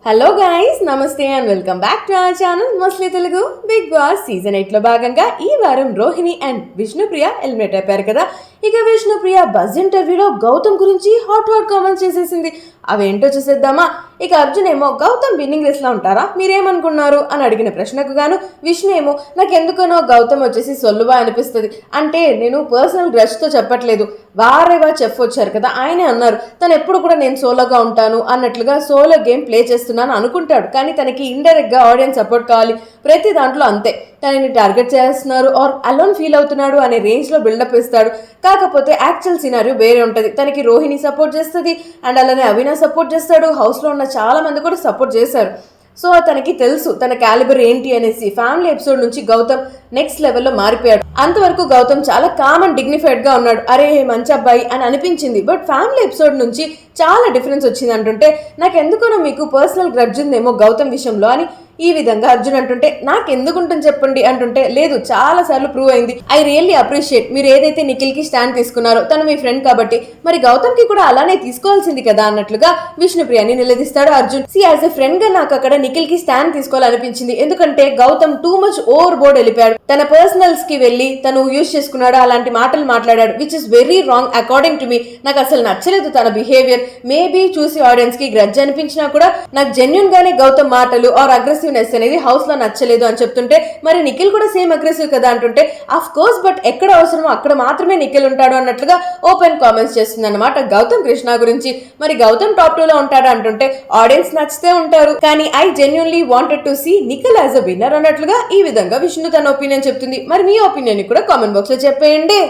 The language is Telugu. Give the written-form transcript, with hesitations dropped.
హలో గైస్, నమస్తే and welcome back to our channel mostly Telugu. Big boss season 8 లో భాగంగా ఈ వారం రోహిణి అండ్ విష్ణుప్రియ ఎలిమినేట్ అయిపోయారు కదా. ఇక విష్ణుప్రియ బజ్ ఇంటర్వ్యూలో గౌతమ్ గురించి హాట్ కామెంట్స్ చేసేసింది. అవేంటో చూసేద్దామా. ఇక అర్జున్ ఏమో గౌతమ్ విన్నింగ్ రేస్ లో ఉంటారా, మీరేమనుకున్నారు అని అడిగిన ప్రశ్నకు గాను విష్ణు ఏమో నాకు ఎందుకనో గౌతమ్ వచ్చేసి సొల్లువా అనిపిస్తుంది. అంటే నేను పర్సనల్ గ్రష్ తో చెప్పట్లేదు, వారేవా చెఫ్ వచ్చారు కదా ఆయనే అన్నారు తను ఎప్పుడు కూడా నేను సోలోగా ఉంటాను అన్నట్లుగా సోలో గేమ్ ప్లే చేస్తున్నాను అనుకుంటాడు. కానీ తనకి ఇండైరెక్ట్ గా ఆడియన్స్ సపోర్ట్ కావాలి, ప్రతి దాంట్లో అంతే. తనని టార్గెట్ చేస్తున్నారు ఆర్ అలోన్ ఫీల్ అవుతున్నాడు అనే రేంజ్ లో బిల్డప్ ఇస్తాడు. కాకపోతే యాక్చువల్ సినారియో వేరే ఉంటుంది. తనకి రోహిణి సపోర్ట్ చేస్తుంది అండ్ అలానే అవినాష్ సపోర్ట్ చేస్తాడు. హౌస్ లో ఉన్న చాలా మంది కూడా సపోర్ట్ చేశారు. సో తనకి తెలుసు తన క్యాలిబర్ ఏంటి అనేసి. ఫ్యామిలీ ఎపిసోడ్ నుంచి గౌతమ్ నెక్స్ట్ లెవెల్లో మారిపోయాడు. అంతవరకు గౌతమ్ చాలా కామ్ అండ్ డిగ్నిఫైడ్ గా ఉన్నాడు, అరే మంచి అబ్బాయి అని అనిపించింది. బట్ ఫ్యామిలీ ఎపిసోడ్ నుంచి చాలా డిఫరెన్స్ వచ్చింది అంటుంటే నాకు ఎందుకనో మీకు పర్సనల్ గ్రడ్జ్ ఉందేమో గౌతమ్ విషయంలో అని ఈ విధంగా అర్జున్ అంటుంటే నాకు ఎందుకుంటుంది చెప్పండి అంటుంటే లేదు, చాలా సార్లు ప్రూవ్ అయింది. ఐ రియల్లీ అప్రిషియేట్ మీరు ఏదైతే నిఖిల్ కి స్టాండ్ తీసుకున్నారో, తను మీ ఫ్రెండ్ కాబట్టి మరి గౌతమ్ కి కూడా అలానే తీసుకోవాల్సింది కదా అన్నట్లుగా విష్ణుప్రియని నిలదీస్తాడు Arjun. See as a friend గా నాకు అక్కడ నిఖిల్ కి స్టాండ్ తీసుకోవాలనిపించింది. ఎందుకంటే Gautam too much overboard వెళ్ళిపోయాడు. తన పర్సనల్స్ కి వెళ్ళి తను యూజ్ చేసుకున్నాడు, అలాంటి మాటలు మాట్లాడాడు, which is very wrong according to me. నాకు అసలు నచ్చలేదు తన బిహేవియర్. మేబీ చూసి ఆడియన్స్ కి గ్రడ్జ్ అనిపించినా కూడా నాకు జెన్యున్ గానే గౌతమ్ మాటలు ఆర్ అగ్రెసివ్నెస్ అనేది హౌస్ లో నచ్చలేదు అని చెప్తుంటే మరి నిఖిల్ కూడా సేమ్ అగ్రెసివ్ కదా అంటుంటే ఆఫ్ కోర్స్ బట్ ఎక్కడ అవసరమో అక్కడ మాత్రమే నిఖిల్ ఉంటాడు అన్నట్లుగా ఓపెన్ కామెంట్స్ చేస్తుంది అన్నమాట గౌతమ్ కృష్ణ గురించి. మరి గౌతమ్ టాప్ 2 లో ఉంటాడు అంటుంటే ఆడియన్స్ నచ్చితే ఉంటారు, కానీ I genuinely wanted to see Nikhil as a winner అన్నట్లుగా ఈ విధంగా విష్ణు తన ఒపీనియన్ చెప్తుంది. మరి మీ ఒపీనియన్ కూడా కామెంట్ బాక్స్ లో చెప్పేయండి.